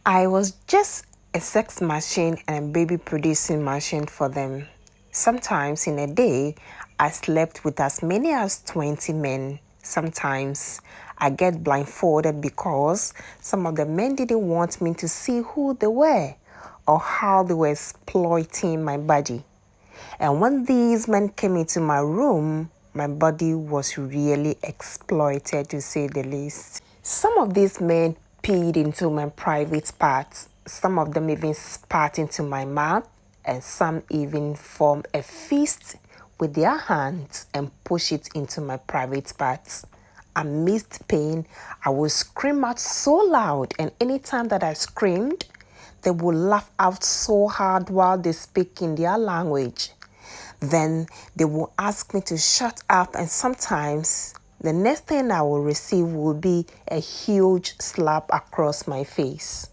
I was just a sex machine and a baby producing machine for them. Sometimes in a day, I slept with as many as 20 men. Sometimes I get blindfolded because some of the men didn't want me to see who they were or how they were exploiting my body. And when these men came into my room, my body was really exploited, to say the least. Some of these men peed into my private parts. Some of them even spat into my mouth, and some even formed a fist with their hands and push it into my private parts. Amidst pain, I would scream out so loud, and anytime that I screamed, they would laugh out so hard while they speak in their language. Then they will ask me to shut up, and sometimes the next thing I will receive will be a huge slap across my face.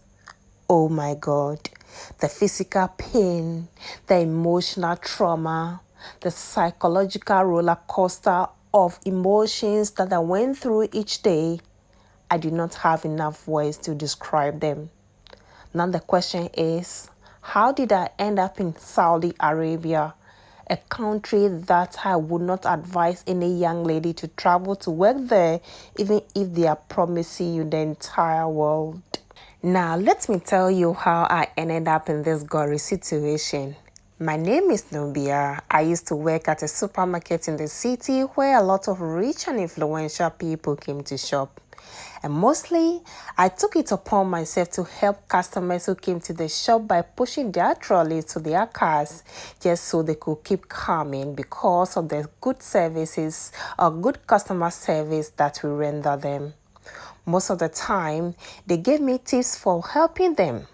Oh my God, the physical pain, the emotional trauma, the psychological roller coaster of emotions that I went through each day, I do not have enough words to describe them. Now the question is, how did I end up in Saudi Arabia, a country that I would not advise any young lady to travel to work there, even if they are promising you the entire world? Now, let me tell you how I ended up in this gory situation. My name is Nubia. I used to work at a supermarket in the city where a lot of rich and influential people came to shop. And mostly, I took it upon myself to help customers who came to the shop by pushing their trolleys to their cars just so they could keep coming because of the good services or good customer service that we render them. Most of the time, they gave me tips for helping them,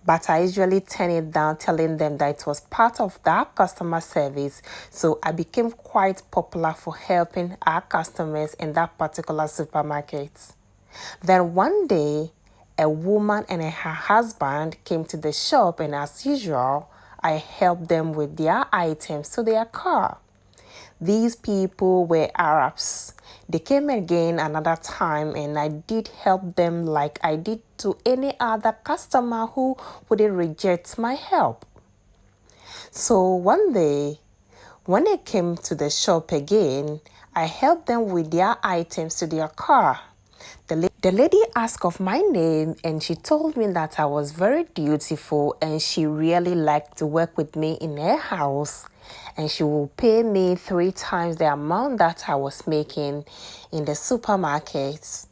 but I usually turn it down, telling them that it was part of that customer service. So I became quite popular for helping our customers in that particular supermarket. Then one day, a woman and her husband came to the shop, and as usual, I helped them with their items to their car. These people were Arabs. They came again another time, and I did help them like I did to any other customer who wouldn't reject my help. So one day, when they came to the shop again, I helped them with their items to their car. The lady asked of my name, and she told me that I was very dutiful and she really liked to work with me in her house, and she will pay me 3 times the amount that I was making in the supermarket.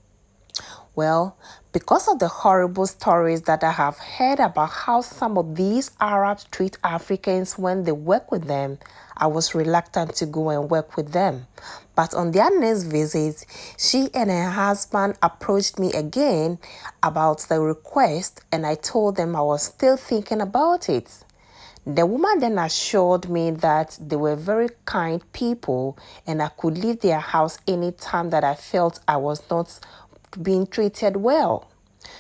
Well, because of the horrible stories that I have heard about how some of these Arabs treat Africans when they work with them, I was reluctant to go and work with them. But on their next visit, she and her husband approached me again about the request, and I told them I was still thinking about it. The woman then assured me that they were very kind people and I could leave their house anytime that I felt I was not being treated well.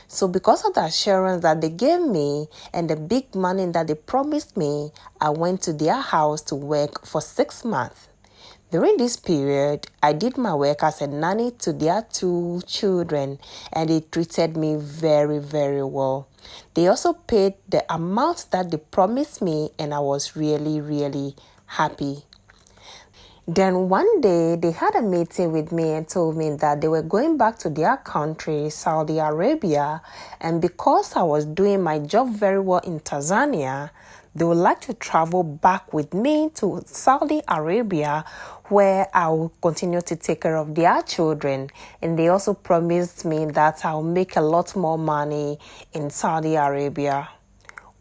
So because of the assurance that they gave me and the big money that they promised me, I went to their house to work for 6 months. During this period, I did my work as a nanny to their 2 children, and they treated me very, very well. They also paid the amount that they promised me, and I was really, really happy. Then one day, they had a meeting with me and told me that they were going back to their country, Saudi Arabia, and because I was doing my job very well in Tanzania, they would like to travel back with me to Saudi Arabia, where I will continue to take care of their children. And they also promised me that I'll make a lot more money in Saudi Arabia.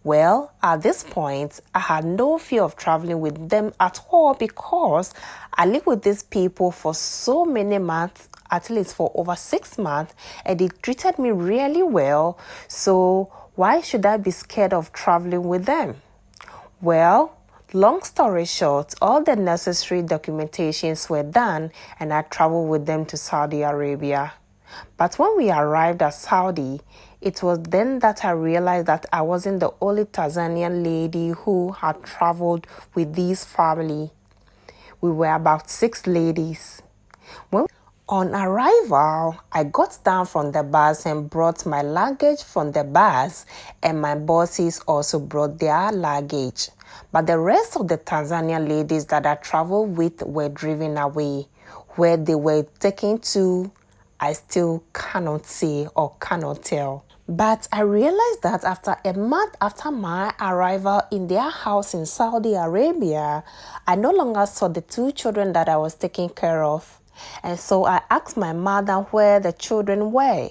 Well, at this point, I had no fear of traveling with them at all because I lived with these people for so many months, at least for over 6 months, and they treated me really well. So why should I be scared of traveling with them? Well, long story short, all the necessary documentations were done and I traveled with them to Saudi Arabia. But when we arrived at Saudi, it was then that I realized that I wasn't the only Tanzanian lady who had traveled with this family. We were about 6 ladies. On arrival, I got down from the bus and brought my luggage from the bus, and my bosses also brought their luggage. But the rest of the Tanzanian ladies that I traveled with were driven away. Where they were taken to, I still cannot say or cannot tell. But I realized that after a month after my arrival in their house in Saudi Arabia, I no longer saw the two children that I was taking care of. And so I asked my mother where the children were.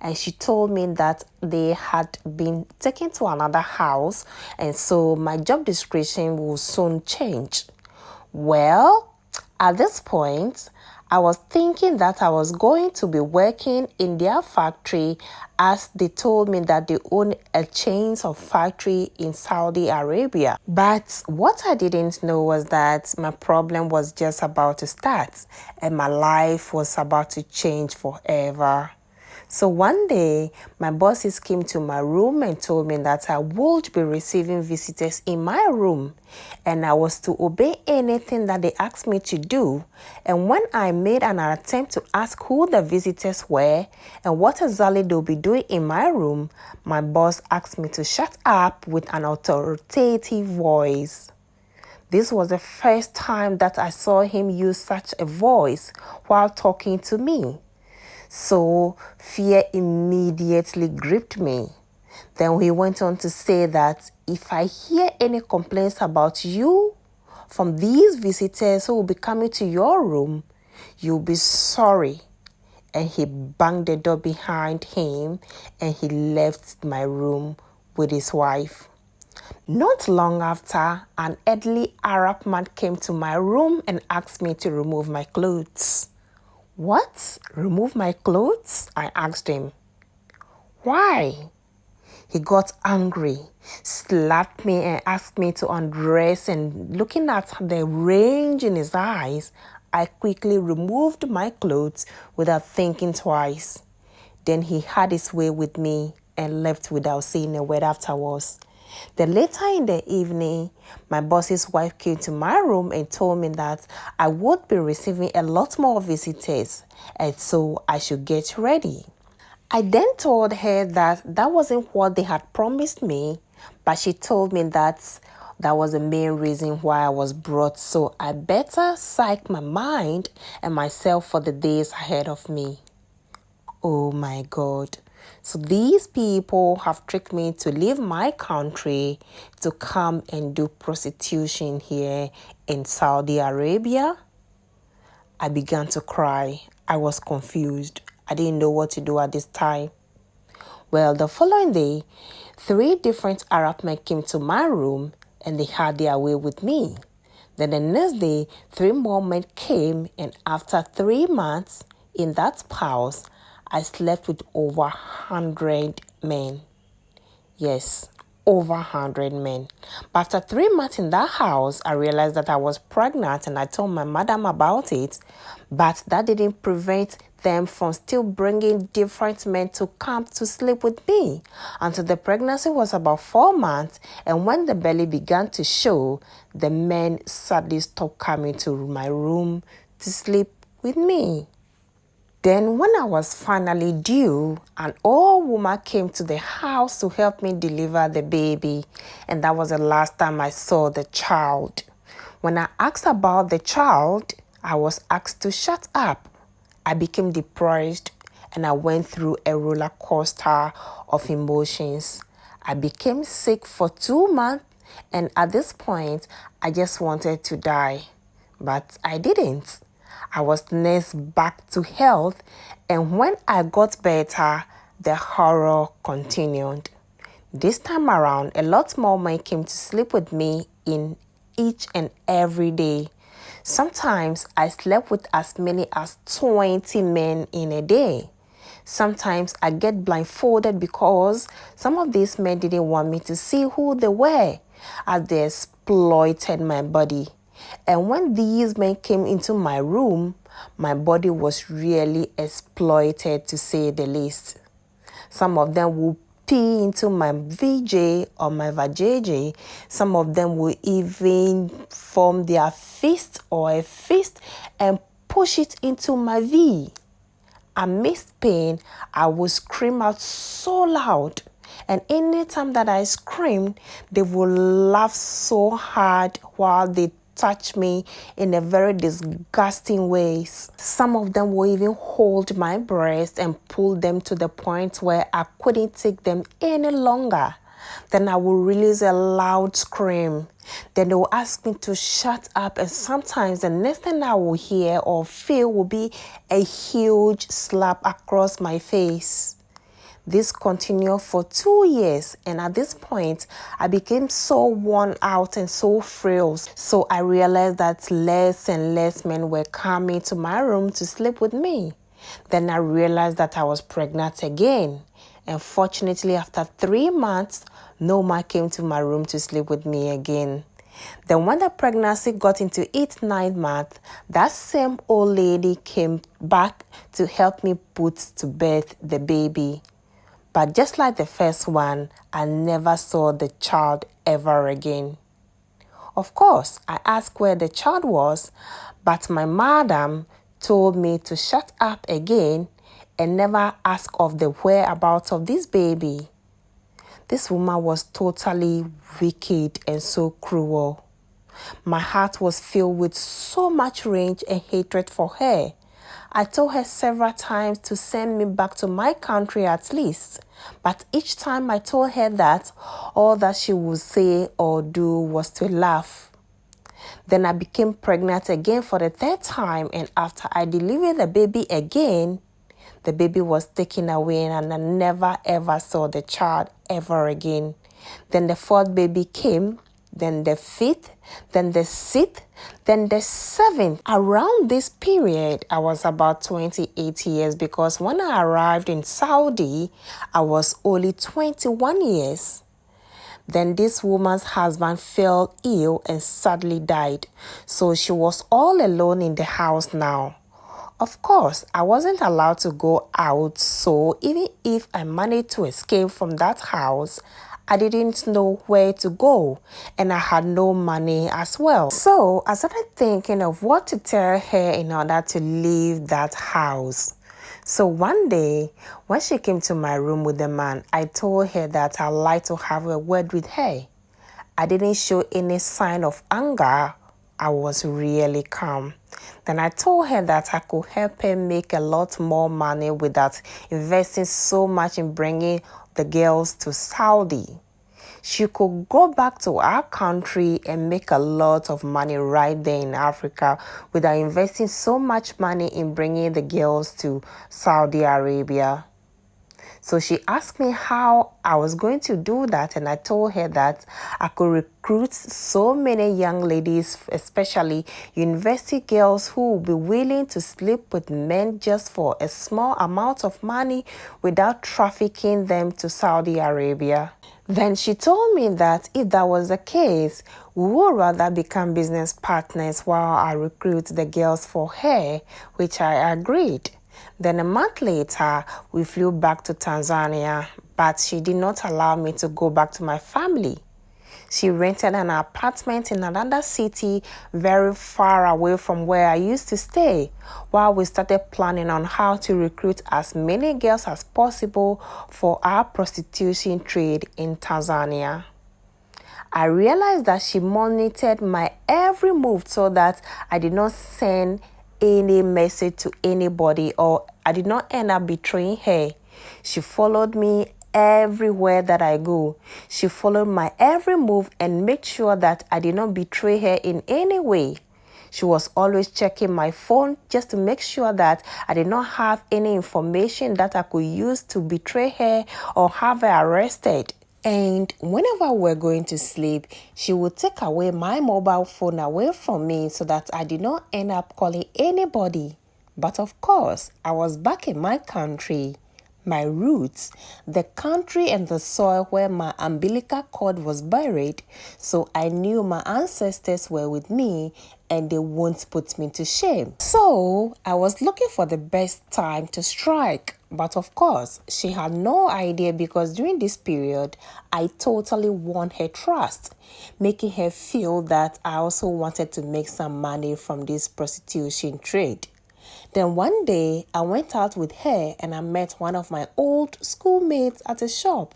And she told me that they had been taken to another house, and so my job description will soon change. Well, at this point, I was thinking that I was going to be working in their factory, as they told me that they own a chain of factory in Saudi Arabia. But what I didn't know was that my problem was just about to start and my life was about to change forever. So one day, my bosses came to my room and told me that I would be receiving visitors in my room, and I was to obey anything that they asked me to do. And when I made an attempt to ask who the visitors were and what exactly they'll be doing in my room, my boss asked me to shut up with an authoritative voice. This was the first time that I saw him use such a voice while talking to me. So fear immediately gripped me. Then he went on to say that if I hear any complaints about you from these visitors who will be coming to your room, you'll be sorry. And he banged the door behind him and he left my room with his wife. Not long after, an elderly Arab man came to my room and asked me to remove my clothes. What? Remove my clothes? I asked him. Why? He got angry, slapped me and asked me to undress, and looking at the rage in his eyes, I quickly removed my clothes without thinking twice. Then he had his way with me and left without saying a word afterwards. Then later in the evening, my boss's wife came to my room and told me that I would be receiving a lot more visitors, and so I should get ready. I then told her that that wasn't what they had promised me, but she told me that that was the main reason why I was brought, so I better psych my mind and myself for the days ahead of me. Oh my God. So these people have tricked me to leave my country to come and do prostitution here in Saudi Arabia. I began to cry. I was confused. I didn't know what to do at this time. Well, the following day, 3 different Arab men came to my room and they had their way with me. Then the next day, 3 more men came, and after 3 months in that house, I slept with over 100 men. Yes, over 100 men. But after 3 months in that house, I realized that I was pregnant and I told my madam about it. But that didn't prevent them from still bringing different men to come to sleep with me until the pregnancy was about 4 months. And when the belly began to show, the men suddenly stopped coming to my room to sleep with me. Then when I was finally due, an old woman came to the house to help me deliver the baby, and that was the last time I saw the child. When I asked about the child, I was asked to shut up. I became depressed and I went through a roller coaster of emotions. I became sick for 2 months, and at this point, I just wanted to die, but I didn't. I was nursed back to health, and when I got better, the horror continued. This time around, a lot more men came to sleep with me in each and every day. Sometimes I slept with as many as 20 men in a day. Sometimes I get blindfolded because some of these men didn't want me to see who they were, as they exploited my body. And when these men came into my room, my body was really exploited, to say the least. Some of them would pee into my VJ or my vajayjay. Some of them will even form their fist or a fist and push it into my V. Amidst pain, I would scream out so loud. And anytime that I screamed, they would laugh so hard while they touch me in a very disgusting ways. Some of them will even hold my breast and pull them to the point where I couldn't take them any longer. Then I will release a loud scream. Then they will ask me to shut up, and sometimes the next thing I will hear or feel will be a huge slap across my face. This continued for 2 years, and at this point, I became so worn out and so frail. So I realized that less and less men were coming to my room to sleep with me. Then I realized that I was pregnant again. And fortunately, after 3 months, no man came to my room to sleep with me again. Then when the pregnancy got into its 9th month, that same old lady came back to help me put to bed the baby. But just like the first one, I never saw the child ever again. Of course, I asked where the child was, but my madam told me to shut up again and never ask of the whereabouts of this baby. This woman was totally wicked and so cruel. My heart was filled with so much rage and hatred for her. I told her several times to send me back to my country at least, but each time I told her that, all that she would say or do was to laugh. Then I became pregnant again for the 3rd time, and after I delivered the baby again, the baby was taken away and I never ever saw the child ever again. Then the 4th baby came, then the 5th, then the 6th, then the 7th. Around this period, I was about 28 years because when I arrived in Saudi, I was only 21 years. Then this woman's husband fell ill and sadly died, so she was all alone in the house now. Of course, I wasn't allowed to go out, so even if I managed to escape from that house, I didn't know where to go, and I had no money as well. So I started thinking of what to tell her in order to leave that house. So one day, when she came to my room with the man, I told her that I'd like to have a word with her. I didn't show any sign of anger. I was really calm. Then I told her that I could help her make a lot more money without investing so much in bringing the girls to Saudi. She could go back to our country and make a lot of money right there in Africa without investing so much money in bringing the girls to Saudi Arabia. So she asked me how I was going to do that, and I told her that I could recruit so many young ladies, especially university girls, who would be willing to sleep with men just for a small amount of money without trafficking them to Saudi Arabia. Then she told me that if that was the case, we would rather become business partners while I recruit the girls for her, which I agreed. Then a month later, we flew back to Tanzania, but she did not allow me to go back to my family. She rented an apartment in another city very far away from where I used to stay, while we started planning on how to recruit as many girls as possible for our prostitution trade in Tanzania. I realized that she monitored my every move so that I did not send any message to anybody or I did not end up betraying her. She followed me everywhere that I go. She followed my every move and made sure that I did not betray her in any way. She was always checking my phone just to make sure that I did not have any information that I could use to betray her or have her arrested. And whenever we're going to sleep, she would take away my mobile phone away from me so that I did not end up calling anybody. But of course, I was back in my country, my roots, the country and the soil where my umbilical cord was buried, so I knew my ancestors were with me and they won't put me to shame. So I was looking for the best time to strike. But of course, she had no idea because during this period, I totally won her trust, making her feel that I also wanted to make some money from this prostitution trade. Then one day I went out with her and I met one of my old schoolmates at a shop.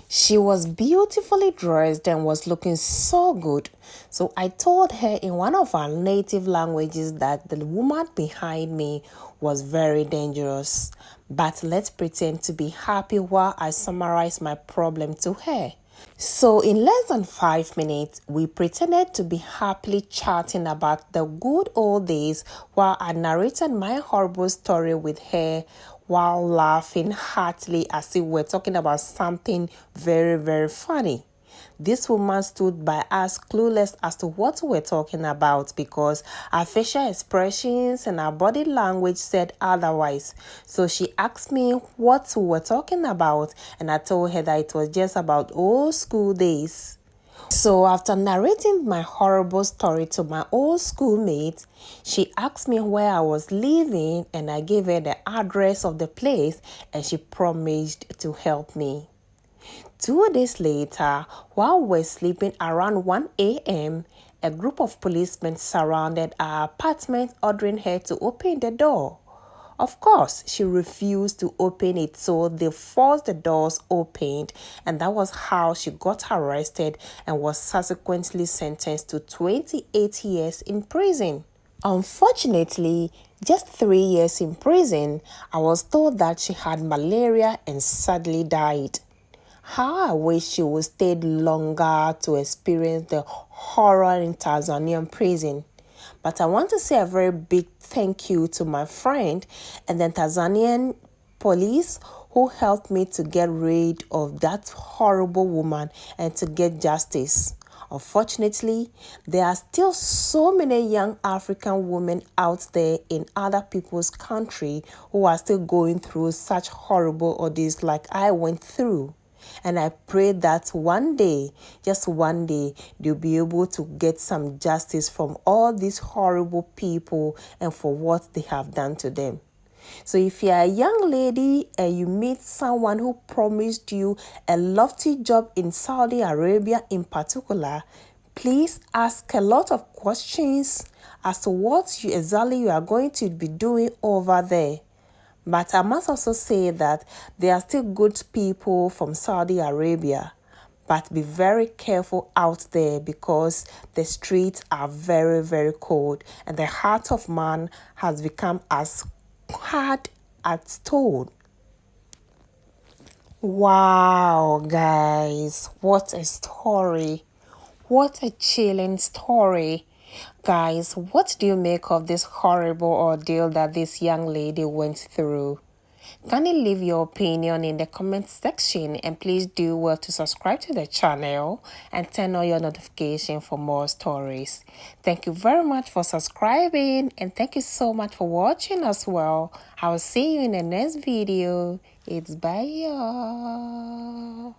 She was beautifully dressed and was looking so good. So I told her in one of our native languages that the woman behind me was very dangerous. But let's pretend to be happy while I summarize my problem to her. So in less than 5 minutes, we pretended to be happily chatting about the good old days while I narrated my horrible story with her while laughing heartily as if we're talking about something very, very funny. This woman stood by us clueless as to what we were talking about because our facial expressions and our body language said otherwise. So she asked me what we were talking about, and I told her that it was just about old school days. So after narrating my horrible story to my old schoolmate, she asked me where I was living and I gave her the address of the place and she promised to help me. 2 days later, while we were sleeping around 1 a.m., a group of policemen surrounded our apartment ordering her to open the door. Of course, she refused to open it, so they forced the doors opened, and that was how she got arrested and was subsequently sentenced to 28 years in prison. Unfortunately, just 3 years in prison, I was told that she had malaria and sadly died. How I wish she would stay longer to experience the horror in Tanzanian prison. But I want to say a very big thank you to my friend and the Tanzanian police who helped me to get rid of that horrible woman and to get justice. Unfortunately, there are still so many young African women out there in other people's country who are still going through such horrible ordeals like I went through. And I pray that one day, just one day, they'll be able to get some justice from all these horrible people and for what they have done to them. So if you're a young lady and you meet someone who promised you a lofty job in Saudi Arabia in particular, please ask a lot of questions as to what exactly you are going to be doing over there. But I must also say that there are still good people from Saudi Arabia. But be very careful out there because the streets are very, very cold and the heart of man has become as hard as stone. Wow, guys, what a story. What a chilling story. Guys, what do you make of this horrible ordeal that this young lady went through? Kindly leave your opinion in the comment section and please do well to subscribe to the channel and turn on your notification for more stories. Thank you very much for subscribing and thank you so much for watching as well. I will see you in the next video. It's bye y'all.